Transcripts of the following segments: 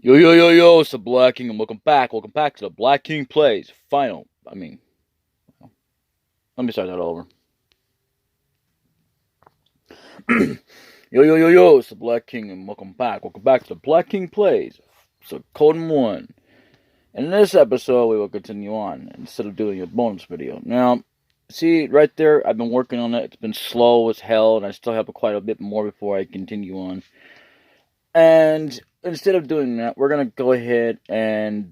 Yo, yo, yo, yo, it's DaBLackKing, and welcome back. Welcome back to DaBLackKing Plays Final. Let me start that over. Yo, yo, yo, yo, it's DaBLackKing, and welcome back. Welcome back to DaBLackKing Plays Suikoden 1. And in this episode, we will continue on instead of doing a bonus video. Now, see, right there, I've been working on it. It's been slow as hell, and I still have quite a bit more before I continue on. And instead of doing that, we're going to go ahead and,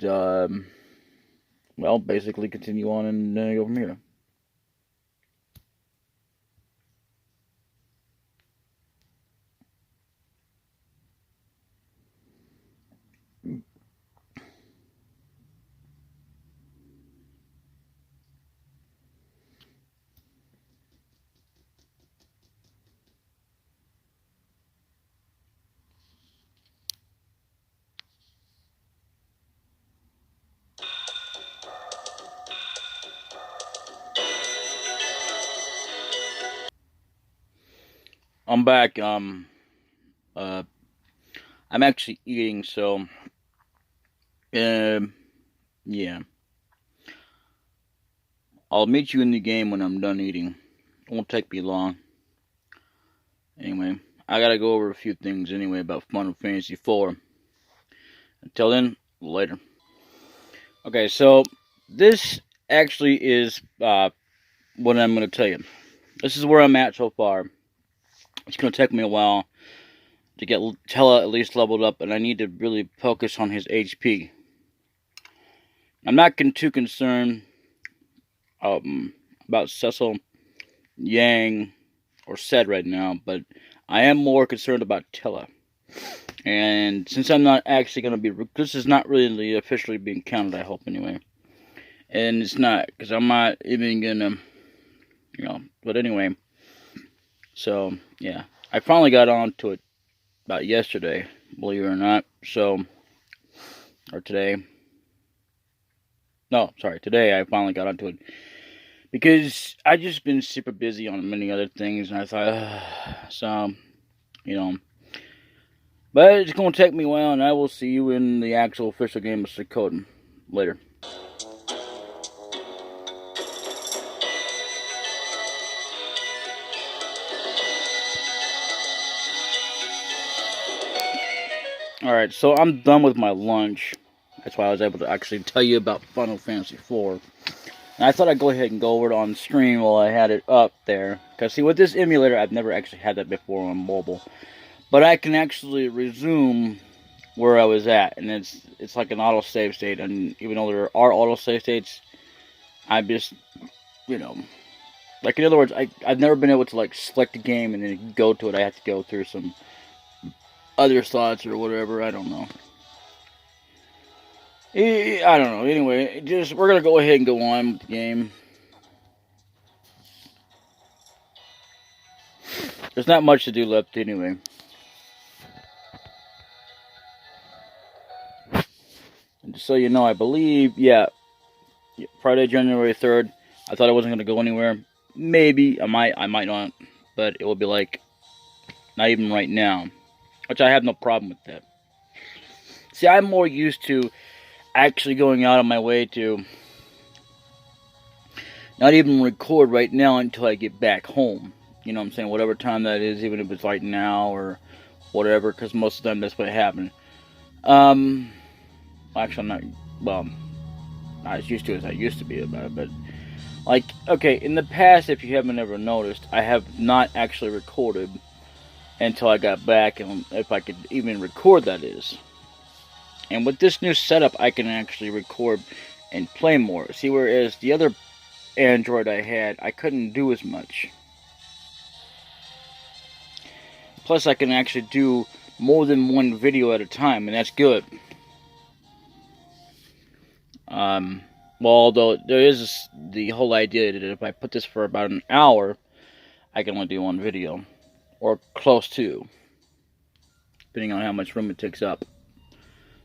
basically continue on and go from here. I'm back. I'm actually eating, so, yeah. I'll meet you in the game when I'm done eating. It won't take me long. Anyway, I gotta go over a few things anyway about Final Fantasy IV. Until then, later. Okay, so this actually is what I'm gonna tell you. This is where I'm at so far. It's gonna take me a while to get Tella at least leveled up, and I need to really focus on his HP. I'm not too concerned about Cecil, Yang, or Sed right now, but I am more concerned about Tella. And since I'm not actually going to be, this is not really officially being counted, I hope anyway. And it's not, because I'm not even going to, but anyway. So, yeah. I finally got onto it about yesterday, believe it or not. So, or today. No, sorry, today I finally got onto it. Because I just been super busy on many other things, and I thought, But it's going to take me a while, and I will see you in the actual official game of Suikoden later. Alright, so I'm done with my lunch. That's why I was able to actually tell you about Final Fantasy IV. And I thought I'd go ahead and go over it on stream while I had it up there. Because, see, with this emulator, I've never actually had that before on mobile. But I can actually resume where I was at. And it's like an auto-save state. And even though there are auto-save states, I just, Like, in other words, I've never been able to, like, select a game and then go to it. I have to go through some other slots or whatever. I don't know. I don't know. Anyway, we're going to go ahead and go on with the game. There's not much to do left anyway. And just so you know, I believe, Friday, January 3rd. I thought I wasn't going to go anywhere. Maybe, I might not. But it will be like, not even right now. Which I have no problem with that. See, I'm more used to actually going out of my way to not even record right now until I get back home. You know what I'm saying? Whatever time that is, even if it's right now or whatever, because most of the time that's what happened. Actually, I'm not, not as used to as I used to be about it, but, like, okay, in the past, if you haven't ever noticed, I have not actually recorded until I got back, and if I could even record, that is. And with this new setup, I can actually record and play more. See, whereas the other Android I had, I couldn't do as much. Plus, I can actually do more than one video at a time, and that's good. Although there is the whole idea that if I put this for about an hour, I can only do one video. Or close to. Depending on how much room it takes up.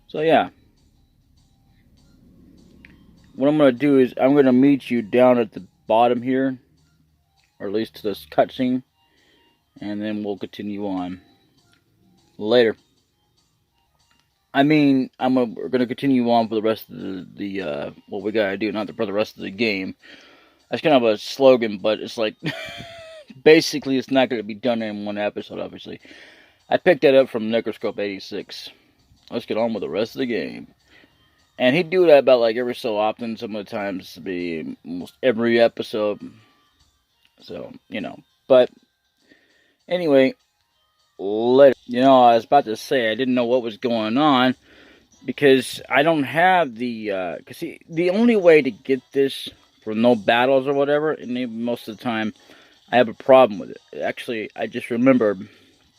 So, yeah. What I'm going to do is, I'm going to meet you down at the bottom here. Or at least to this cutscene. And then we'll continue on. Later. I mean, we're gonna continue on for the rest of the what we gotta do, not for the rest of the game. That's kind of a slogan, but it's like basically it's not gonna be done in one episode. Obviously, I picked that up from Necroscope 86. Let's get on with the rest of the game. And he'd do that about like every so often. Some of the times it'd be almost every episode. So but anyway, later. I was about to say I didn't know what was going on. Because I don't have the, cause see, the only way to get this for no battles or whatever, and most of the time, I have a problem with it. Actually, I just remembered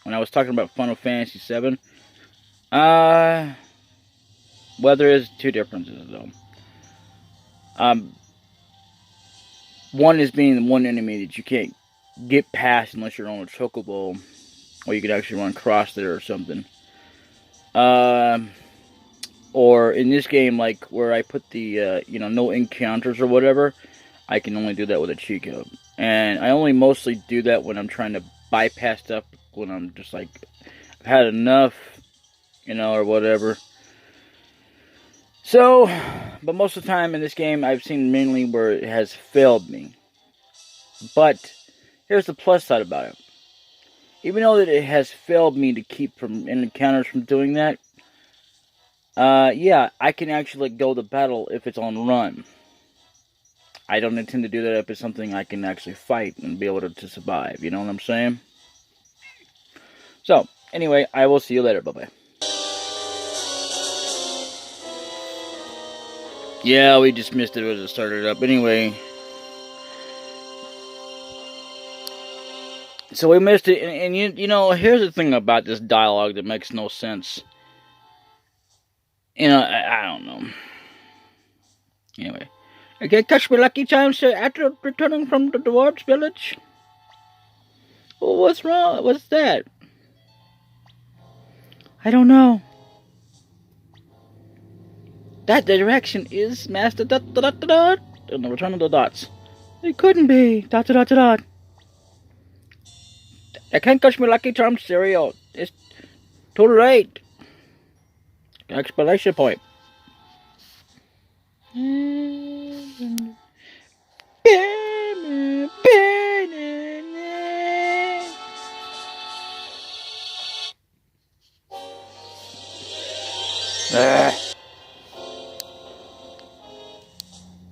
when I was talking about Final Fantasy VII, well, there is two differences, though. One is being the one enemy that you can't get past unless you're on a chocobo, or you could actually run across there or something. Or in this game, like where I put the, no encounters or whatever, I can only do that with a cheat code. And I only mostly do that when I'm trying to bypass stuff, when I'm just like, I've had enough, or whatever. So, but most of the time in this game, I've seen mainly where it has failed me. But, here's the plus side about it. Even though that it has failed me to keep from encounters from doing that, yeah, I can actually let go of the battle if it's on run. I don't intend to do that if it's something I can actually fight and be able to survive. You know what I'm saying? So, anyway, I will see you later. Bye-bye. Yeah, we just missed it as it started up. Anyway. So we missed it. And here's the thing about this dialogue that makes no sense. I don't know. Anyway. Okay, catch me lucky charms after returning from the dwarves' village. Well, what's wrong? What's that? I don't know. That direction is Master ... And the return of the dots. It couldn't be ... I can't catch me lucky charms cereal. It's too late. Explanation point.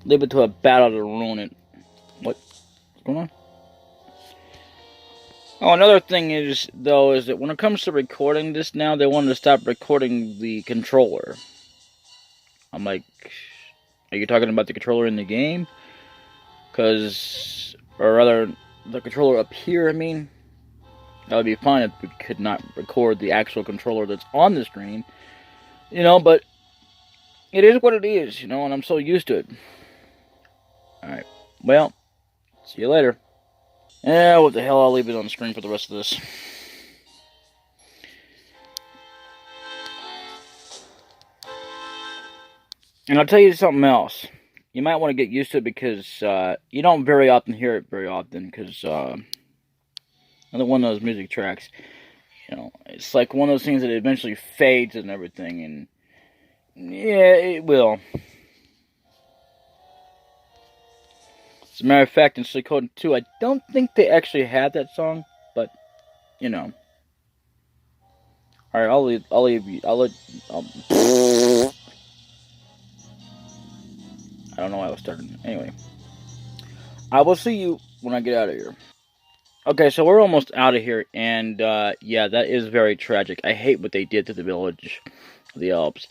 Leave it to a battle to ruin it. What's going on? Oh, another thing is that when it comes to recording this now, they wanted to stop recording the controller. I'm like, are you talking about the controller in the game? Or rather, the controller up here, I mean. That would be fine if we could not record the actual controller that's on the screen. But it is what it is, and I'm so used to it. Alright, well, see you later. Yeah, what the hell, I'll leave it on the screen for the rest of this. And I'll tell you something else. You might want to get used to it because you don't very often hear it very often because another one of those music tracks, it's like one of those things that eventually fades and everything, and yeah, it will. As a matter of fact, in Suikoden 2, I don't think they actually had that song, but Alright, I'll leave you. I don't know why I was starting. Anyway, I will see you when I get out of here. Okay, so we're almost out of here, and yeah, that is very tragic. I hate what they did to the village of the Alps.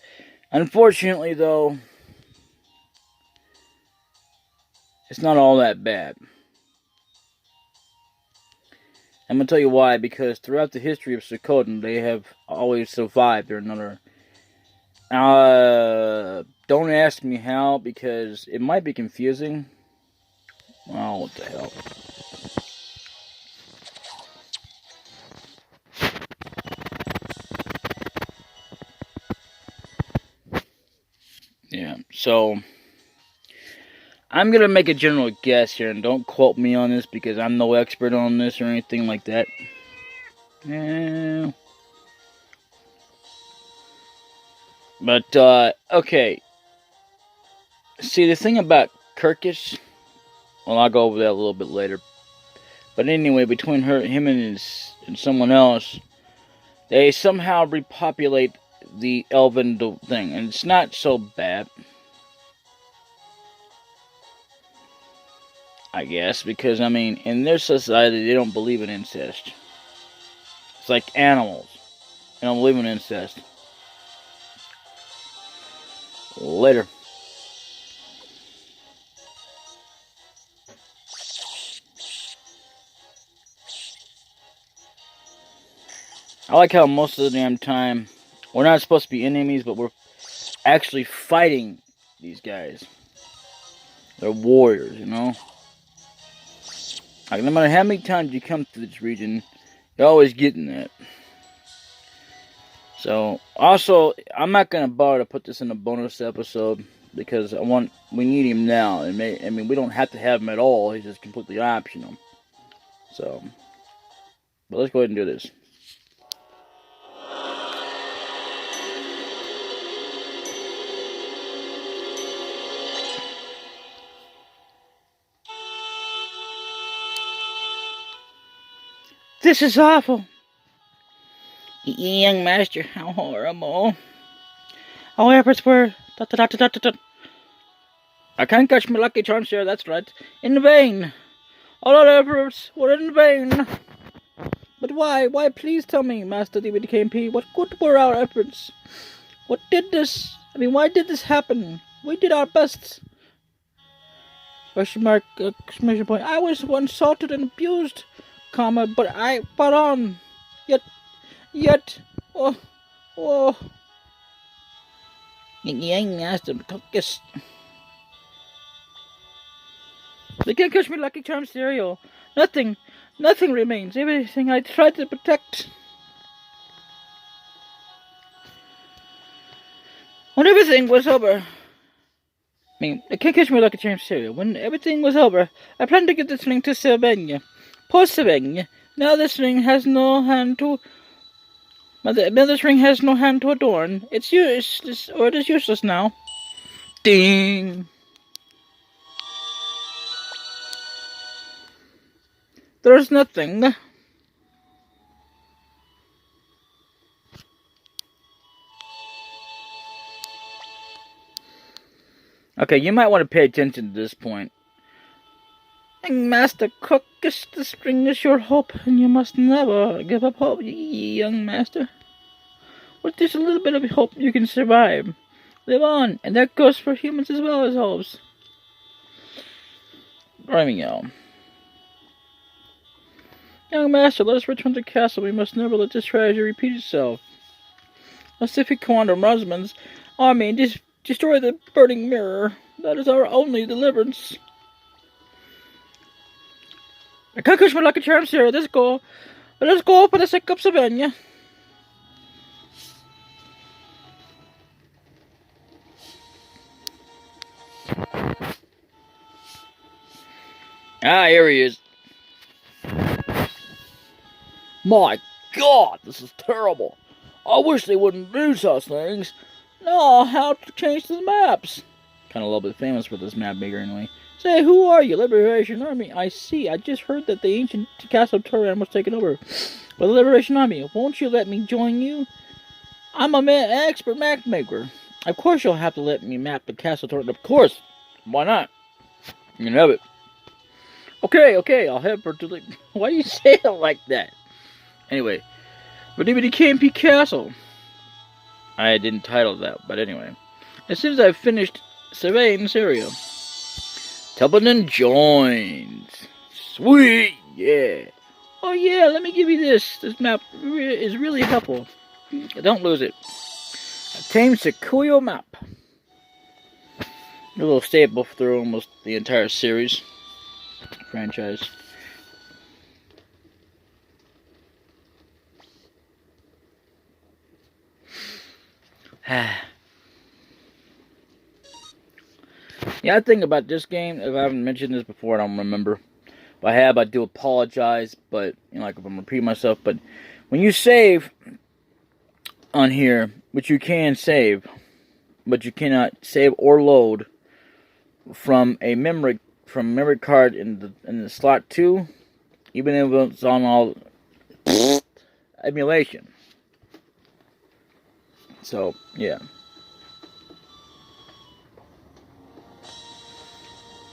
Unfortunately, though, it's not all that bad. I'm going to tell you why, because throughout the history of Suikoden, they have always survived. They're another... don't ask me how, because it might be confusing. Oh, what the hell. Yeah, so... I'm going to make a general guess here, and don't quote me on this, because I'm no expert on this or anything like that. Yeah... But, okay. See, the thing about Kirkus, well, I'll go over that a little bit later. But anyway, between him and someone else, they somehow repopulate the elven thing. And it's not so bad, I guess, because, I mean, in their society, they don't believe in incest. It's like animals. They don't believe in incest. Later. I like how most of the damn time, we're not supposed to be enemies, but we're actually fighting these guys. They're warriors, you know? Like, no matter how many times you come to this region, you're always getting that. So, also, I'm not going to bother to put this in a bonus episode, because we need him now. I mean, we don't have to have him at all, he's just completely optional. So, but let's go ahead and do this. This is awful. Young master, how horrible. Our efforts were... I can't catch my lucky charms here, that's right. In vain. All our efforts were in vain. But why? Why, please tell me, Master DaBLackKing. What good were our efforts? Why did this happen? We did our best. Exclamation point. I was once insulted and abused, but I fought on. Yet, oh. Young master, yes. They can't catch me lucky charm cereal. Nothing remains. Everything I tried to protect. When everything was over, they can't catch me lucky charm cereal. When everything was over, I planned to give this ring to Sylvania. Poor Sylvania. Now this ring has no hand to... This ring has no hand to adorn. It's useless, or it is useless now. Ding! There's nothing. Okay, you might want to pay attention to this point. Master Cook, the string is your hope, and you must never give up hope, young master. With just a little bit of hope, you can survive. Live on, and that goes for humans as well as elves. Romeo. Young master, let us return to the castle. We must never let this tragedy repeat itself. Let's defeat Commander Musman's army and destroy the burning mirror. That is our only deliverance. I can't catch my lucky charms here. Let's go for the sake of Sylvania. Ah, here he is. My God, this is terrible. I wish they wouldn't do such things. No, how to change the maps. Kind of a little bit famous for this map maker anyway. Say, who are you? Liberation Army. I see. I just heard that the ancient castle of Turan was taken over by the Liberation Army. Won't you let me join you? I'm an expert map maker. Of course you'll have to let me map the castle of Turan. Of course. Why not? You can have it. Okay, I'll have her to... Why do you say it like that? Anyway, for DaBLackKing Castle. I didn't title that, but anyway. As soon as I've finished surveying this area, Templeton joins. Sweet, yeah. Oh yeah, let me give you this. This map is really helpful. Don't lose it. A tame Suikoden map. A little staple through almost the entire series. Franchise. Yeah, I think about this game, if I haven't mentioned this before, I don't remember. If I have, I do apologize, but, you know, like if I'm repeating myself, but when you save on here, which you can save, but you cannot save or load from a memory card in the slot 2, even if it's on all emulation. So yeah,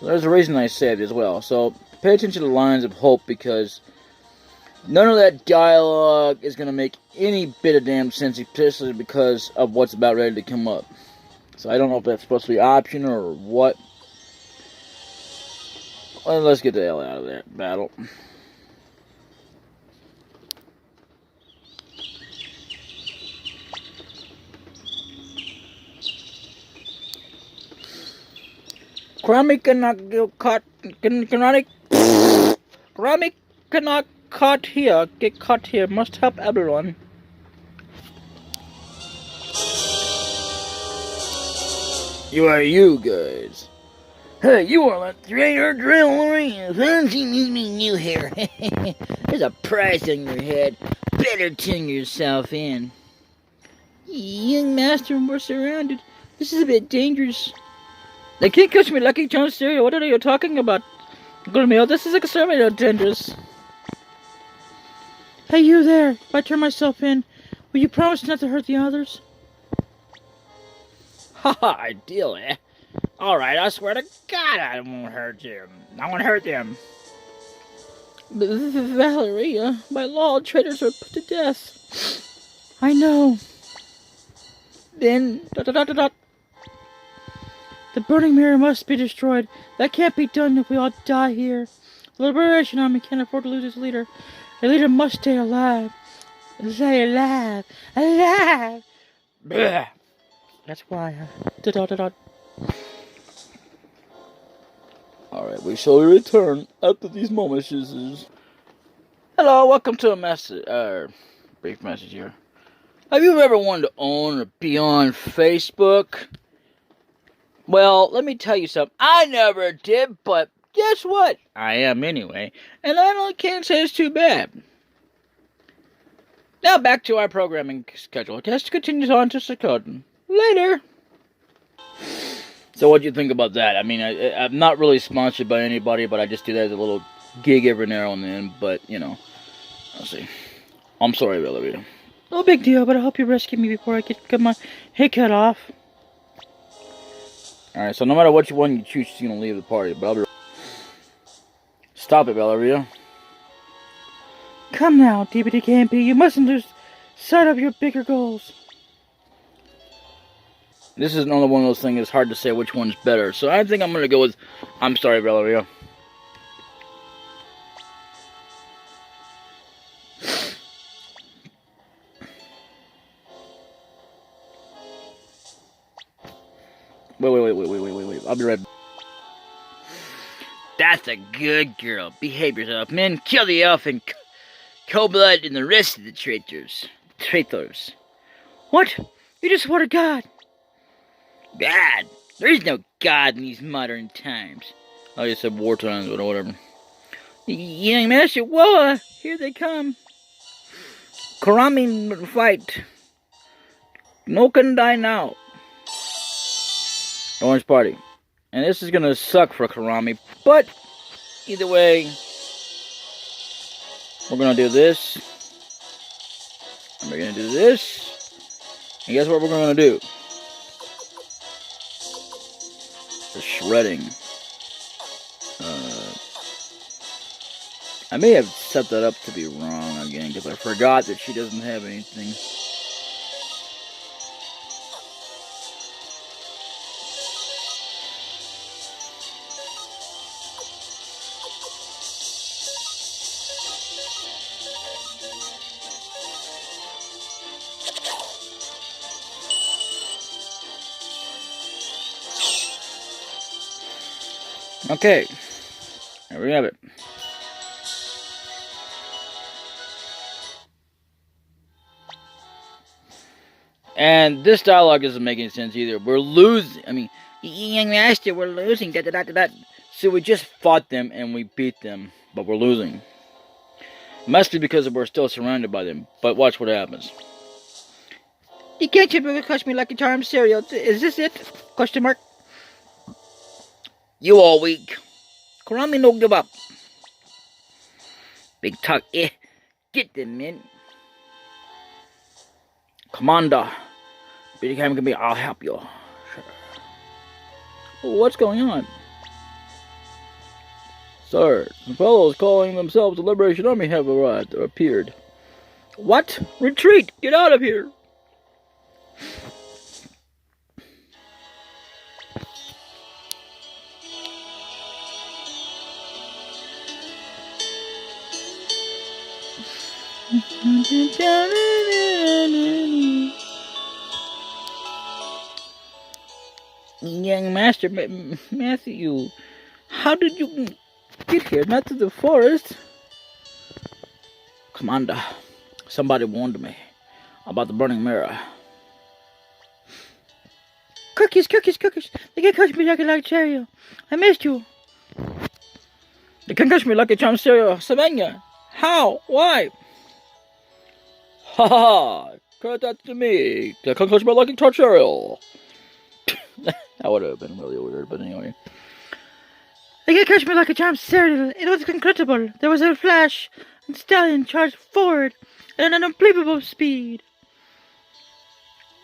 there's a reason I saved as well. So pay attention to the lines of hope, because none of that dialogue is gonna make any bit of damn sense, especially because of what's about ready to come up. So I don't know if that's supposed to be optional or what. Well, let's get the hell out of that battle. Karami cannot get caught. Karami cannot get caught here. Must help everyone. You are you guys. Hey, you are like trader drill. Fancy meeting you here. There's a price on your head. Better tune yourself in. Young master, we're surrounded. This is a bit dangerous. They can't catch me, Lucky Charms cereal. What are you talking about? Gulmeal, this is extremely dangerous. Hey, you there. If I turn myself in, will you promise not to hurt the others? Haha, deal, eh? Alright, I swear to God I won't hurt you. I won't hurt them. Valeria, by law, traitors are put to death. I know. Then, The burning mirror must be destroyed. That can't be done if we all die here. The Liberation Army can't afford to lose its leader. The leader must stay alive. Stay alive. Alive! Blech. That's why. Alright, we shall return after these moments. Hello, welcome to a brief message here. Have you ever wanted to own or be on Facebook? Well, let me tell you something. I never did, but guess what? I am anyway, and I can't say it's too bad. Now back to our programming schedule. Test continues on to Suikoden. Later. So what do you think about that? I mean, I'm not really sponsored by anybody, but I just do that as a little gig every now and then. But, you know, let's see. I'm sorry, Valeria. No big deal, but I hope you rescue me before I get my head cut off. Alright, so no matter which one you choose, she's gonna leave the party, but I'll be... Stop it, Valeria. Come now, DaBLackKing. You mustn't lose sight of your bigger goals. This is another one of those things, it's hard to say which one's better. So I think I'm gonna go with... I'm sorry, Valeria. Wait. I'll be right back. That's a good girl. Behave yourself, men. Kill the elf and Cold-Blood and the rest of the traitors. What? You just swore to God. God. There is no God in these modern times. I just said war times, but whatever. Young master, whoa, here they come. Karami fight. No can die now. Orange Party. And this is gonna suck for Karami, but either way, we're gonna do this. And we're gonna do this. And guess what we're gonna do? The shredding. I may have set that up to be wrong again, because I forgot that she doesn't have anything. Okay, there we have it. And this dialogue doesn't make any sense either. We're losing. I mean, young master, we're losing. So we just fought them and we beat them, but we're losing. It must be because we're still surrounded by them. But watch what happens. You can't catch me like a charm cereal. Is this it? Question mark. You all weak. Kurami no give up. Big talk. Get them, man. Commander. Big Cam can be. I'll help you. What's going on? Sir, some fellows calling themselves the Liberation Army have arrived or appeared. What? Retreat! Get out of here! Young Master Matthew, how did you get here? Not to the forest. Commander, somebody warned me about the burning mirror. Cookies! They can catch me like a cereal. I missed you. They can catch me like a charm cereal. Savannah, how? Why? Ha ha! Cut that to me. They can catch me like a charm cereal. That would have been really weird, but anyway. They can catch me like a charm cereal. It was incredible. There was a flash, and Stallion charged forward at an unbelievable speed.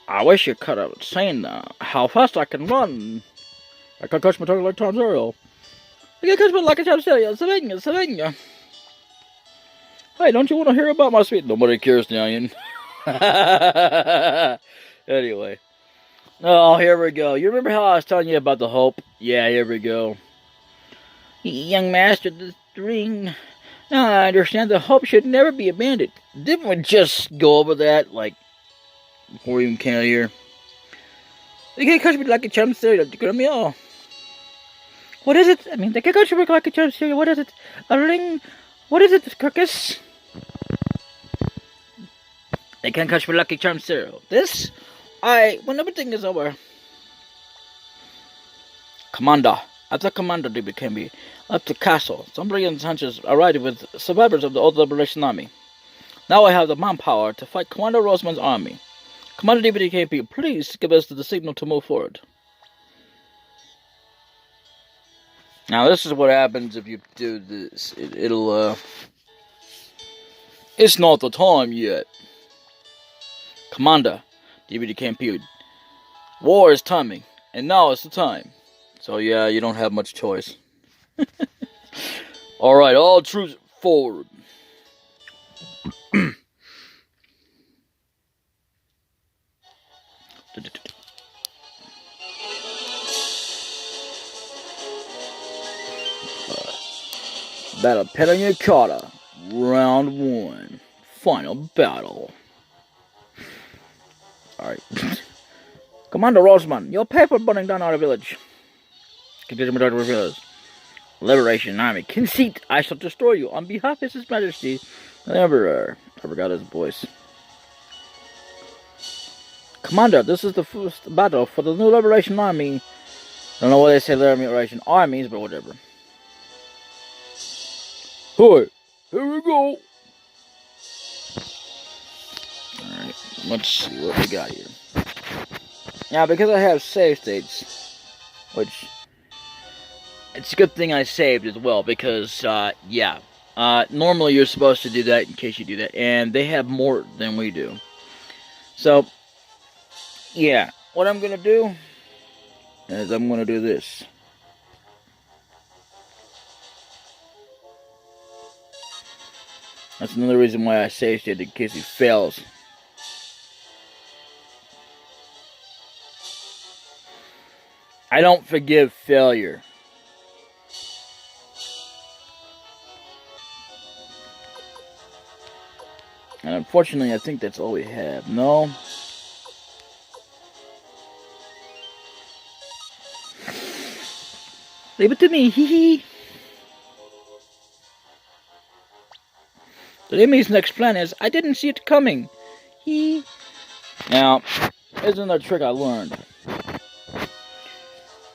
I wish you could have seen how fast I can run. I can catch my tongue like Tom Cereal. I can catch me like a charm cereal. Savannah. Hey, don't you want to hear about my speed? Nobody cares, Stallion. Anyway. Oh, here we go. You remember how I was telling you about the hope? Yeah, here we go. Young Master, the ring. Now I understand the hope should never be abandoned. Didn't we just go over that, like, before we even came out here? They can't catch me like a charm cereal. What is it? I mean, they can't catch me like a charm cereal. What is it? A ring? What is it, Kirkus? They can't catch me like a charm cereal. This? When everything is over. Commander. After Commander DaBLackKing left the castle, some brigand hunters arrived with survivors of the old Liberation Army. Now I have the manpower to fight Commander Roseman's army. Commander DaBLackKing, please give us the signal to move forward. Now this is what happens if you do this. It's not the time yet. Commander DaBLackKing, war is timing, and now is the time. So yeah, you don't have much choice. Alright, all troops forward. Battle Petanyakata, round 1. Final battle. Alright. Commander Roseman, your paper burning down our village. Continue to reveal Liberation Army. Conceit, I shall destroy you on behalf of His Majesty, the Emperor. I forgot his voice. Commander, this is the first battle for the new Liberation Army. I don't know why they say Liberation Armies, but whatever. Hi, here we go. Alright, let's see what we got here. Now, because I have save states, which it's a good thing I saved as well, because, normally you're supposed to do that in case you do that, and they have more than we do. So, yeah, what I'm going to do is I'm going to do this. That's another reason why I saved it, in case he fails. I don't forgive failure. And unfortunately, I think that's all we have. No. Leave it to me. Hee hee. The enemy's next plan is, I didn't see it coming. Hee. Now, isn't a trick I learned.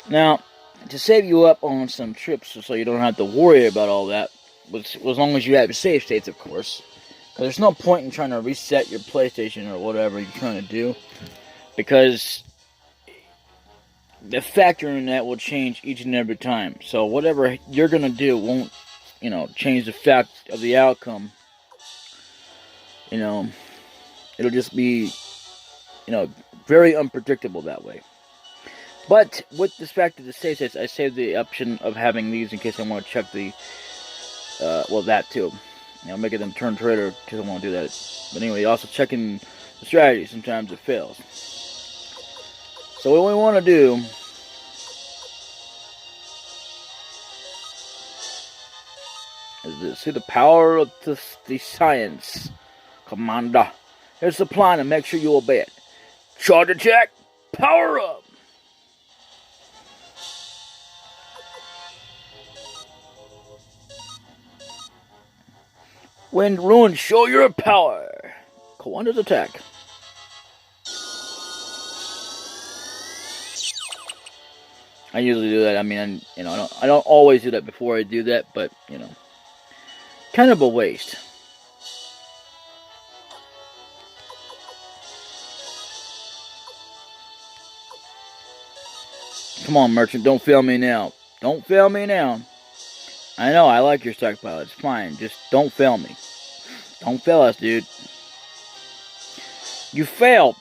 Now, to save you up on some trips so you don't have to worry about all that, as long as you have save states, of course. There's no point in trying to reset your PlayStation or whatever you're trying to do, because the factor in that will change each and every time. So whatever you're going to do won't, change the fact of the outcome. It'll just be, very unpredictable that way. But with the fact that the save states, I saved the option of having these in case I want to check the, that too. Making them turn traitor in case I want to do that. But anyway, also checking the strategy. Sometimes it fails. So what we want to do is this. See the power of the science, Commander. Here's the plan and make sure you obey it. Charge attack, power up. Wind ruin, show your power. Commander's attack. I usually do that. I mean, I don't always do that before I do that, but kind of a waste. Come on, merchant, don't fail me now. Don't fail me now. I know, I like your stockpile. It's fine. Just don't fail me. Don't fail us, dude. You failed.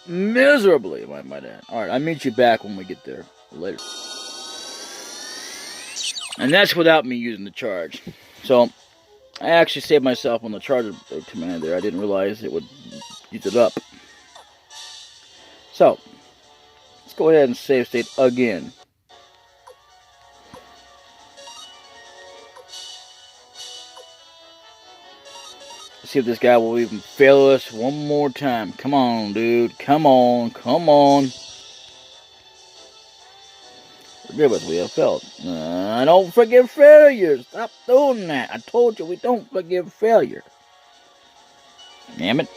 Miserably, my dad. Alright, I'll meet you back when we get there. Later. And that's without me using the charge. So, I actually saved myself on the charge command there. I didn't realize it would use it up. So, let's go ahead and save state again. See if this guy will even fail us one more time. Come on, dude. Come on. Come on. Forgive us, we have failed. I don't forgive failure. Stop doing that. I told you we don't forgive failure. Damn it.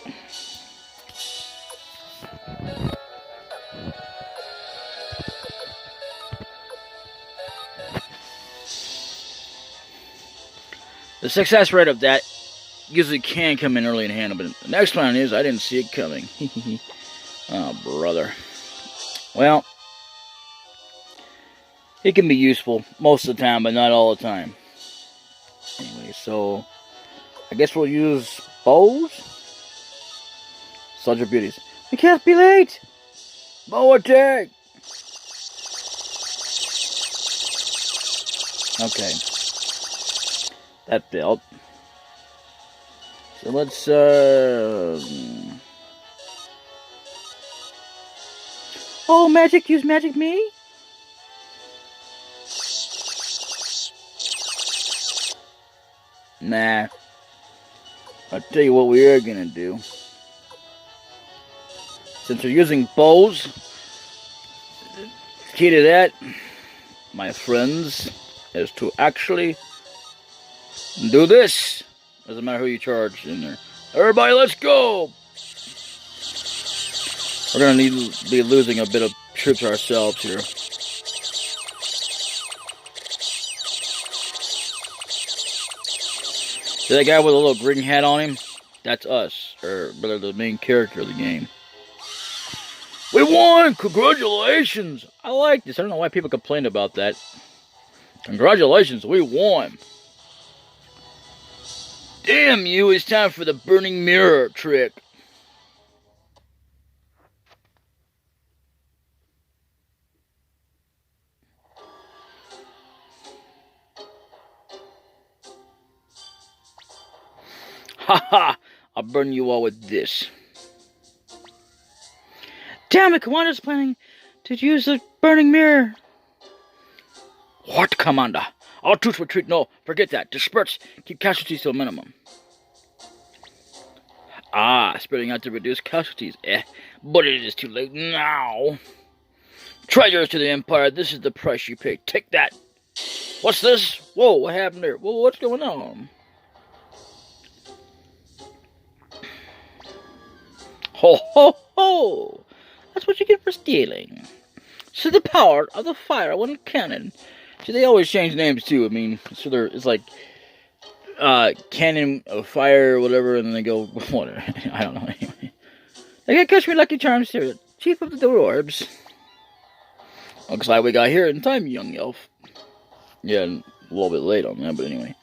The success rate of that usually can come in early in hand, but the next one is I didn't see it coming. Oh, brother. Well, it can be useful most of the time, but not all the time. Anyway, so I guess we'll use bows. Soldier beauties. We can't be late. Bow attack. Okay. That failed. So let's, Oh, magic, use magic me? Nah. I'll tell you what we are gonna do. Since we're using bows, the key to that, my friends, is to actually do this. Doesn't matter who you charge in there. Everybody, let's go! We're gonna need to be losing a bit of troops ourselves here. See that guy with a little green hat on him? That's us, or rather the main character of the game. We won! Congratulations! I like this. I don't know why people complain about that. Congratulations, we won! Damn you, it's time for the burning mirror trick. Haha, I'll burn you all with this. Damn it, Commander's planning to use the burning mirror. What, Commander? All troops retreat. No, forget that. Disperse. Keep casualties to a minimum. Ah, spreading out to reduce casualties. But it is too late now. Traitors to the Empire, this is the price you pay. Take that. What's this? Whoa, what happened there? Whoa, what's going on? Ho, ho, ho! That's what you get for stealing. So the power of the fire when cannon. See, they always change names too. I mean, so it's like cannon of fire or whatever, and then they go, whatever. I don't know, anyway. They got catch me Lucky Charms here. Chief of the Dwarves. Looks like we got here in time, young elf. Yeah, a little bit late on that, but anyway.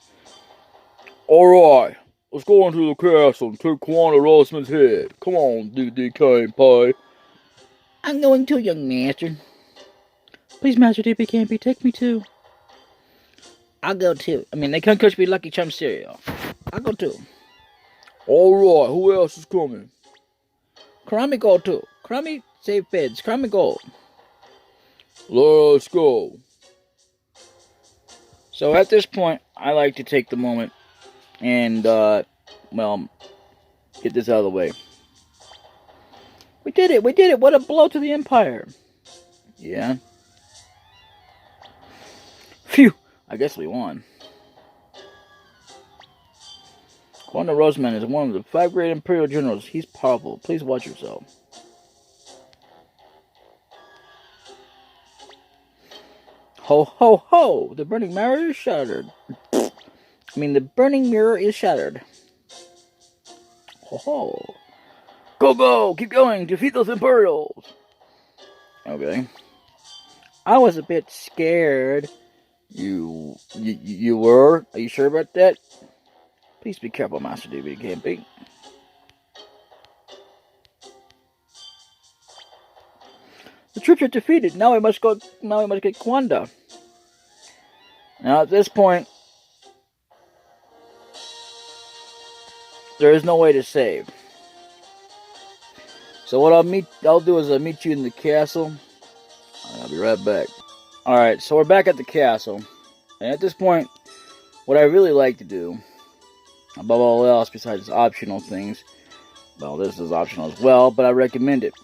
Alright, let's go into the castle and take Quanta Rossman's head. Come on, DaBLackKing Pie. I'm going too, young master. Please, Master DaBLackKing, take me too. I'll go too. I mean, they can't catch me Lucky Charm cereal. I'll go too. Alright, who else is coming? Karami go too. Karami save beds. Karami go. Let's go. So at this point, I like to take the moment and, well, get this out of the way. We did it. We did it. What a blow to the Empire. Yeah. Phew. I guess we won. Quanta Roseman is one of the 5 great Imperial generals. He's powerful. Please watch yourself. Ho, ho, ho! The burning mirror is shattered. The burning mirror is shattered. Ho, ho. Go, go! Keep going! Defeat those Imperials! Okay. I was a bit scared. You were? Are you sure about that? Please be careful, Master DaBLackKing. The troops are defeated. Now we must go. Now we must get Quanta. Now at this point, there is no way to save. So what I'll do is I'll meet you in the castle. I'll be right back. All right, so we're back at the castle, and at this point, what I really like to do, above all else, besides optional things, well, this is optional as well, but I recommend it.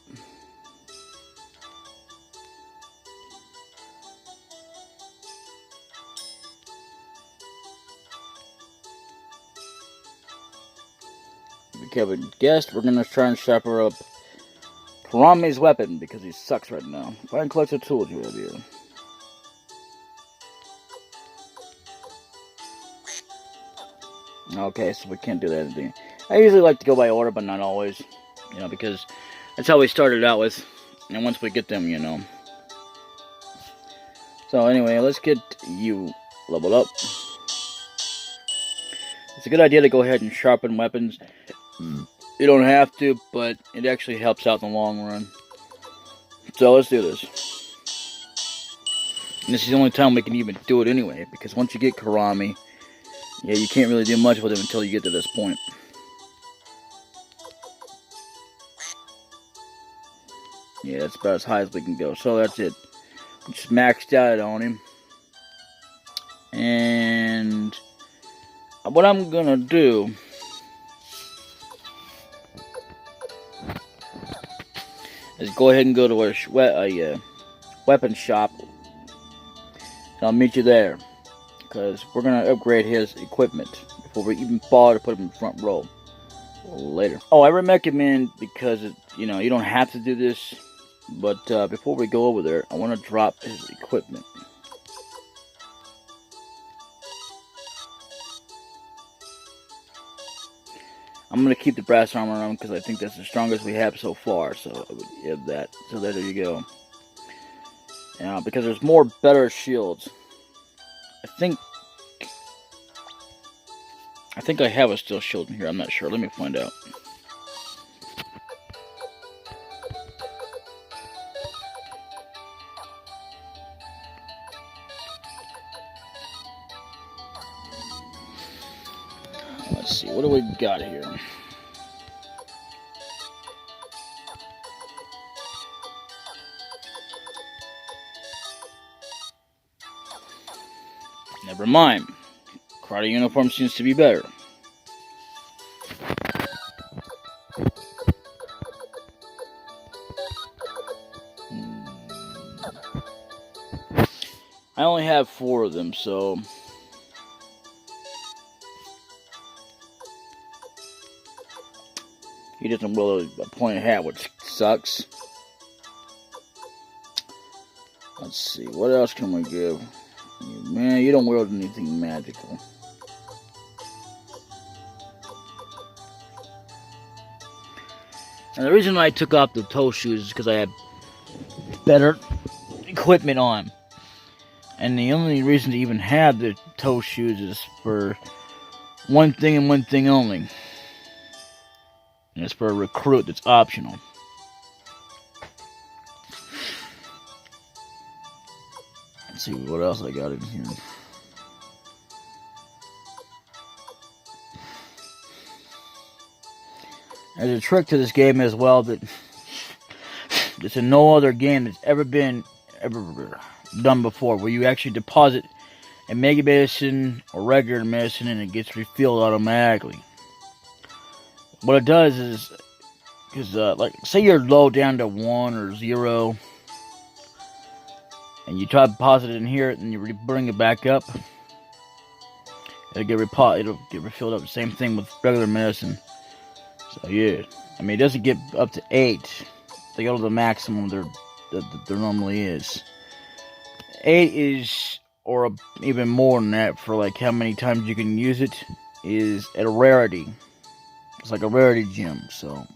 If you haven't guessed, we're gonna try and sharpen up Karami's weapon because he sucks right now. Find and collect the tools you have here. Okay, so we can't do that. I usually like to go by order, but not always. Because that's how we started out with. And once we get them, So anyway, let's get you leveled up. It's a good idea to go ahead and sharpen weapons. You don't have to, but it actually helps out in the long run. So let's do this. And this is the only time we can even do it anyway, because once you get Karami, yeah, you can't really do much with him until you get to this point. Yeah, that's about as high as we can go. So that's it. Just maxed out on him. And what I'm gonna do is go ahead and go to a weapon shop. And I'll meet you there. Because we're going to upgrade his equipment before we even bother to put him in the front row later. Oh, I recommend, because you don't have to do this, but before we go over there, I want to drop his equipment. I'm going to keep the brass armor on because I think that's the strongest we have so far, so I would have that. So there you go. Now, because there's more better shields. I think I have a steel shield in here. I'm not sure. Let me find out. Let's see. What do we got here? Never mind. Karate uniform seems to be better. I only have 4 of them, so he doesn't wear a pointed hat, which sucks. Let's see, what else can we give? Man, you don't wield anything magical. And the reason I took off the toe shoes is because I had better equipment on. And the only reason to even have the toe shoes is for one thing and one thing only. And it's for a recruit that's optional. Let's see what else I got in here. There's a trick to this game as well that there's no other game that's ever been done before, where you actually deposit a mega medicine or regular medicine and it gets refilled automatically. What it does is, because like say you're low down to 1 or 0, and you try to deposit it in here, and you bring it back up, it'll get refilled up. Same thing with regular medicine. So yeah, I mean it doesn't get up to 8. They go to the maximum there normally is. 8 is, or even more than that, for like how many times you can use it, is at a rarity. It's like a rarity gem, so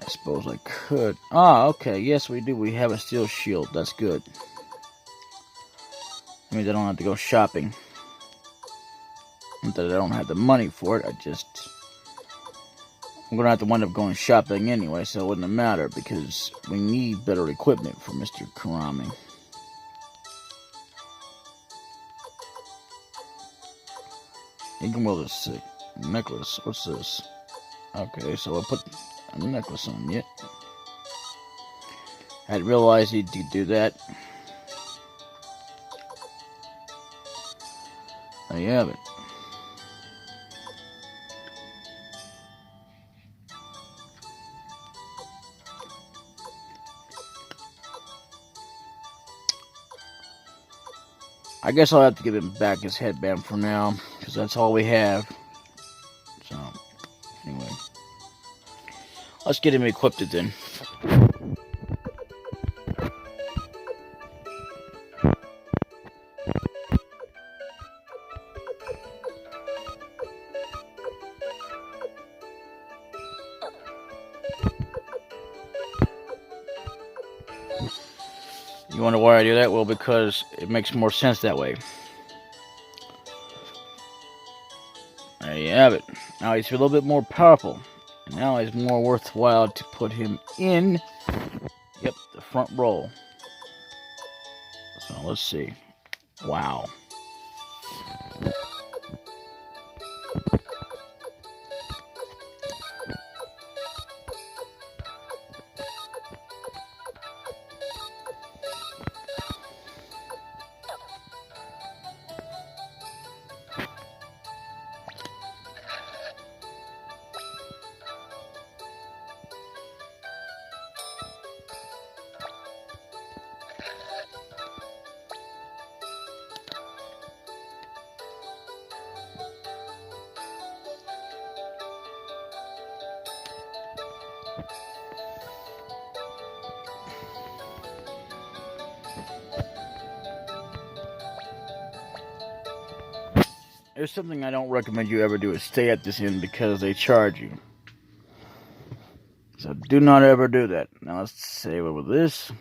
I suppose I could. Ah, okay, yes we do. We have a steel shield. That's good. That means I don't have to go shopping. Not that I don't have the money for it, I'm going to have to wind up going shopping anyway, so it wouldn't matter, because we need better equipment for Mr. Karami. You can wear this necklace. What's this? Okay, so I'll put a necklace on yet. I didn't realize he'd do that. There you have it. I guess I'll have to give him back his headband for now, because that's all we have. So, anyway. Let's get him equipped then. You wonder why I do that? Well, because it makes more sense that way. There you have it. Now he's a little bit more powerful. And now it's more worthwhile to put him in, yep, the front row. So let's see. Wow. There's something I don't recommend you ever do, is stay at this inn because they charge you. So do not ever do that. Now let's save over this.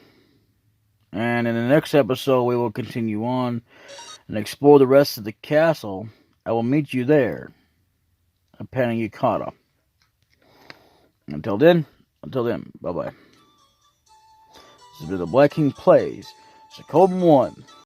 And in the next episode, we will continue on and explore the rest of the castle. I will meet you there. A Panayukata. Until then, bye-bye. This has been DaBLackKing Plays. Suikoden 1.